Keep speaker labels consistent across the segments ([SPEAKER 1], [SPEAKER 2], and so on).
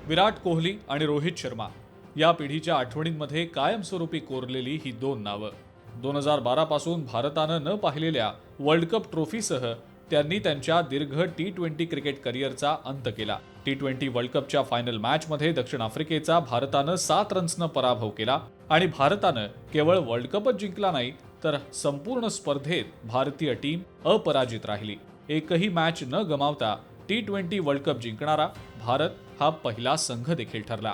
[SPEAKER 1] विराट कोहली आणि रोहित शर्मा या पिढीच्या आठवणींमध्ये कायमस्वरूपी कोरलेली ही दोन नावं. 2012 पासून भारतानं न पाहिलेल्या वर्ल्ड कप ट्रॉफीसह त्यांनी त्यांच्या दीर्घ T20 क्रिकेट करिअरचा अंत केला. T20 वर्ल्ड कपच्या फायनल मॅचमध्ये दक्षिण आफ्रिकेचा भारतानं 7 रन्सनं पराभव केला आणि भारतानं केवळ वर्ल्ड कपच जिंकला नाही तर संपूर्ण स्पर्धेत भारतीय टीम अपराजित राहिली. एकही मॅच न गमावता T20 वर्ल्ड कप जिंकणारा भारत हा पहिला संघ देखील ठरला.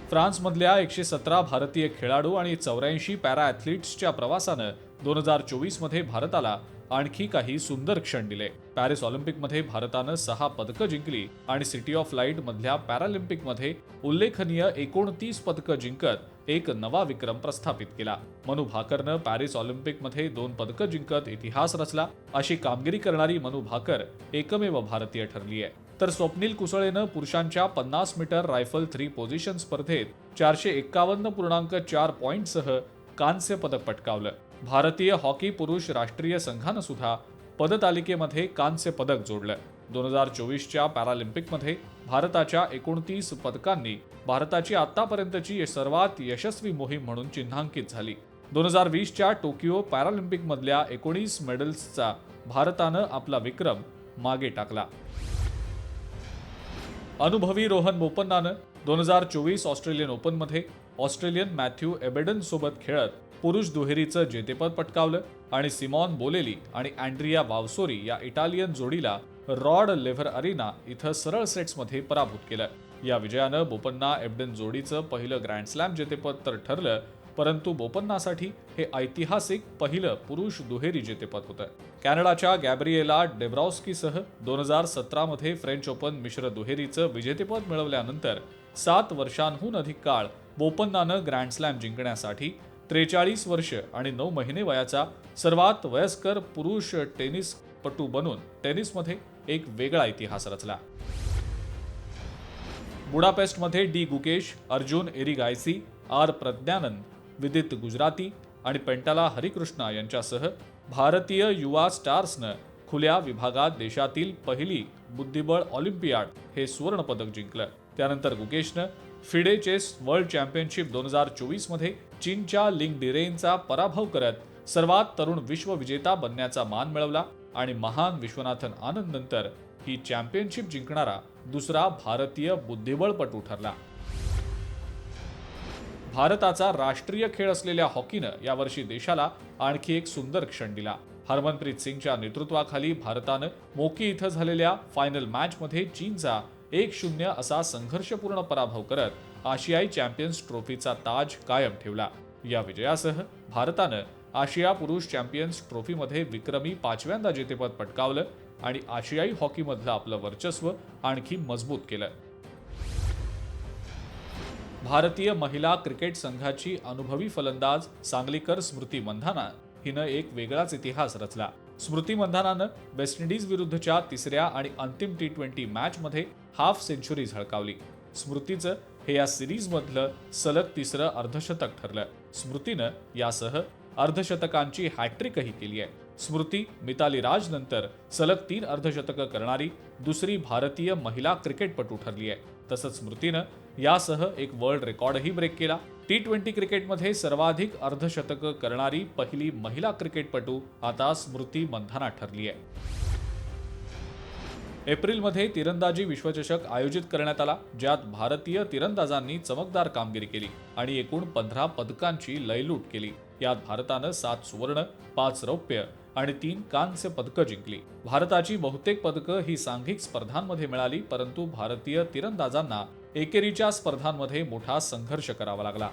[SPEAKER 1] फ्रान्समधल्या 117 भारतीय खेळाडू आणि 84 पॅरा ॲथलीट्सच्या प्रवासानं 2024 मध्ये भारताला आणखी काही सुंदर क्षण दिले. पॅरिस ऑलिम्पिकमध्ये भारतानं 6 पदकं जिंकली आणि सिटी ऑफ लाईट मधल्या पॅरालिम्पिकमध्ये उल्लेखनीय 29 पदकं जिंकत एक नवा विक्रम प्रस्थापित केला. मनू भाकरनं पॅरिस ऑलिम्पिकमध्ये 2 पदकं जिंकत इतिहास रचला. अशी कामगिरी करणारी मनू भाकर एकमेव भारतीय ठरली आहे. तर स्वप्नील कुसळेनं पुरुषांच्या 50 मीटर रायफल 3 पोझिशन स्पर्धेत 451.4 पॉइंटसह कांस्य पदक पटकावलं. भारतीय हॉकी पुरुष राष्ट्रीय संघानं सुद्धा पदतालिकेमध्ये कांस्य पदक जोडलं. 2024च्या पॅरालिम्पिकमध्ये भारताच्या 29 पदकांनी भारताची आतापर्यंतची सर्वात यशस्वी मोहीम म्हणून चिन्हांकित झाली. 2020च्या टोकियो पॅरालिम्पिकमधल्या 19 मेडल्सचा भारतानं आपला विक्रम मागे टाकला. अनुभवी रोहन बोपन्नानं 2024 ऑस्ट्रेलियन ओपनमध्ये ऑस्ट्रेलियन मॅथ्यू एबेडन सोबत खेळत पुरुष दुहेरीचं जेतेपद पटकावलं आणि सिमॉन बोलेली आणि अँड्रिया वावसोरी या इटालियन जोडीला रॉड लेव्हर अरिना इथं सरळ सेट्समध्ये पराभूत केलं. या विजयानं बोपन्ना एबडन जोडीचं पहिलं ग्रँड स्लॅम जेतेपद तर ठरलं, परंतु बोपन्नासाठी हे ऐतिहासिक पहिलं पुरुष दुहेरी जेतेपद होतं. कॅनडाच्या गॅब्रिएला डेब्रॉस्कीसह 2017 मध्ये फ्रेंच ओपन मिश्र दुहेरीचं विजेतेपद मिळवल्यानंतर 7 वर्षांहून अधिक काळ बोपन्नानं ग्रँड स्लॅम जिंकण्यासाठी 43 वर्ष आणि 9 महिने वयाचा सर्वात वयस्कर पुरुष टेनिसपटू बनून टेनिसमध्ये एक वेगळा इतिहास रचला. बुडापेस्टमध्ये डी गुकेश, अर्जुन एरिगायसी, आर प्रज्ञानंद, विदित गुजराती आणि पेंटाला हरिकृष्णा यांच्यासह भारतीय युवा स्टार्सनं खुल्या विभागात देशातील पहिली बुद्धिबळ ऑलिम्पियाड हे सुवर्ण पदक जिंकलं. त्यानंतर गुकेशनं फिडे चेस वर्ल्ड चॅम्पियनशिप 2024 मध्ये चीनच्या लिंग डिरेनचा पराभव करत सर्वात तरुण विश्वविजेता बनण्याचा मान मिळवला आणि महान विश्वनाथन आनंद नंतर ही चॅम्पियनशिप जिंकणारा दुसरा भारतीय बुद्धिबळपटू ठरला. भारताचा राष्ट्रीय खेळ असलेल्या हॉकीनं यावर्षी देशाला आणखी एक सुंदर क्षण दिला. हरमनप्रीत सिंगच्या नेतृत्वाखाली भारतानं मोकी इथं झालेल्या फायनल मॅचमध्ये चीनचा 1-0 असा संघर्षपूर्ण पराभव करत आशियाई चॅम्पियन्स ट्रॉफीचा ताज कायम ठेवला. या विजयासह भारतानं आशिया पुरुष चॅम्पियन्स ट्रॉफीमध्ये विक्रमी 5व्यांदा जेतेपद पटकावलं आणि आशियाई हॉकीमधलं आपलं वर्चस्व आणखी मजबूत केलं. भारतीय महिला क्रिकेट संघाची अनुभवी फलंदाज सांगलीकर स्मृती मंधाना हिनं एक वेगळाच इतिहास रचला. स्मृती मंधानानं वेस्ट इंडिज विरुद्धच्या 3ऱ्या आणि अंतिम T20 मॅचमध्ये हाफ सेंचुरी झळकावली. स्मृतीचं हे या सिरीजमधलं सलग 3रं अर्धशतक ठरलं. स्मृतीनं यासह अर्धशतकांची हॅट्रिकही केली आहे. स्मृती मिताली राज नंतर सलग 3 अर्धशतकं करणारी दुसरी भारतीय महिला क्रिकेटपटू ठरली आहे. तसंच स्मृतीनं यासह एक वर्ल्ड रेकॉर्डही ब्रेक केला. T20 क्रिकेटमध्ये सर्वाधिक अर्धशतकं करणारी पहिली महिला क्रिकेटपटू आता स्मृती मंधाना ठरली आहे. एप्रिलमध्ये तिरंदाजी विश्वचषक आयोजित करण्यात आला, ज्यात भारतीय तिरंदाजांनी चमकदार कामगिरी केली आणि एकूण 15 पदकांची लयलूट केली. यात भारतानं 7 सुवर्ण, 5 रौप्य आणि 3 कांस्य पदकं जिंकली. भारताची बहुतेक पदकं ही सांघिक स्पर्धांमध्ये मिळाली, परंतु भारतीय तिरंदाजांना एकेरीच्या स्पर्धांमध्ये मोठा संघर्ष करावा लागला.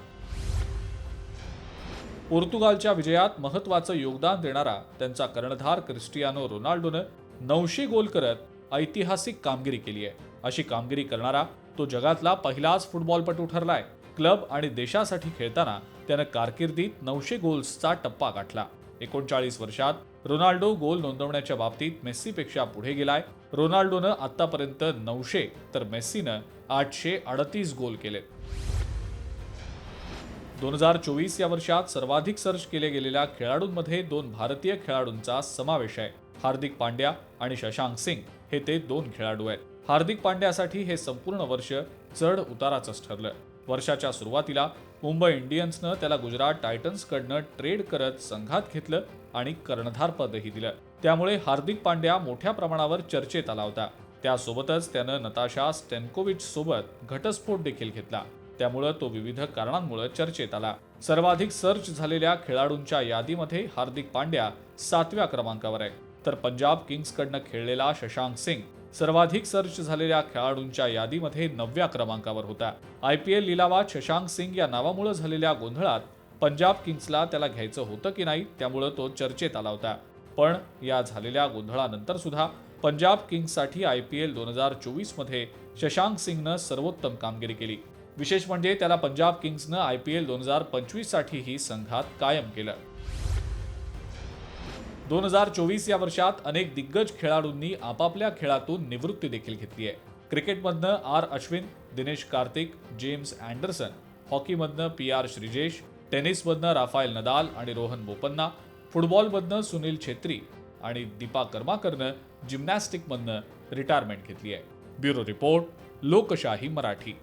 [SPEAKER 1] पोर्तुगालच्या विजयात महत्त्वाचं योगदान देणारा त्यांचा कर्णधार क्रिस्टियानो रोनाल्डोनं 900 गोल करत ऐतिहासिक कामगिरी केली आहे. अशी कामगिरी करणारा तो जगातला पहिलाच फुटबॉलपटू ठरलाय. क्लब आणि देशासाठी खेळताना त्यानं कारकिर्दीत 900 गोल्सचा टप्पा गाठला. 39 वर्षात रोनाल्डो गोल नोंदवण्याच्या बाबतीत मेस्सीपेक्षा पुढे गेलाय. रोनाल्डोनं आतापर्यंत 900 तर मेस्सीनं 838 गोल केलेत. 2024 या वर्षात सर्वाधिक सर्च केले गेलेल्या खेळाडूंमध्ये 2 भारतीय खेळाडूंचा समावेश आहे. हार्दिक पांड्या आणि शशांक सिंग हे ते 2 खेळाडू आहेत. हार्दिक पांड्यासाठी हे संपूर्ण वर्ष चढ उताराचंच ठरलं. वर्षाच्या सुरुवातीला मुंबई इंडियन्सनं त्याला गुजरात टायटन्सकडनं ट्रेड करत संघात घेतलं आणि कर्णधारपदही दिलं. त्यामुळे हार्दिक पांड्या मोठ्या प्रमाणावर चर्चेत आला होता. त्यासोबतच त्यानं नताशा स्टॅन्कोविच सोबत घटस्फोट देखील घेतला. त्यामुळे तो विविध कारणांमुळे चर्चेत आला. सर्वाधिक सर्च झालेल्या खेळाडूंच्या यादीमध्ये हार्दिक पांड्या 7व्या क्रमांकावर आहे, तर पंजाब किंग्सकडनं खेळलेला शशांक सिंग सर्वाधिक सर्च झालेल्या खेळाडूंच्या यादीमध्ये 9व्या क्रमांकावर होता. IPL लिलावात शशांक सिंग या नावामुळे झालेल्या गोंधळात पंजाब किंग्सला त्याला घ्यायचं होतं की नाही, त्यामुळे तो चर्चेत आला होता. पण या झालेल्या गोंधळानंतर सुद्धा पंजाब किंग्ससाठी IPL 2024 मध्ये शशांक सिंगनं सर्वोत्तम कामगिरी केली. विशेष म्हणजे त्याला पंजाब किंग्सनं IPL 2025 साठीही संघात कायम केलं. 2024 या वर्षात अनेक दिग्गज खेळाडूंनी आपापल्या खेळातून निवृत्ती देखील घेतली आहे. क्रिकेटमधनं R Ashwin, Dinesh Karthik, James Anderson, हॉकीमधनं PR श्रीजेश, टेनिसमधनं राफाएल नदाल आणि रोहन बोपन्ना, फुटबॉलमधनं सुनील छेत्री आणि दीपा कर्माकरनं जिम्नॅस्टिकमधनं रिटायरमेंट घेतली आहे. ब्युरो रिपोर्ट, लोकशाही मराठी.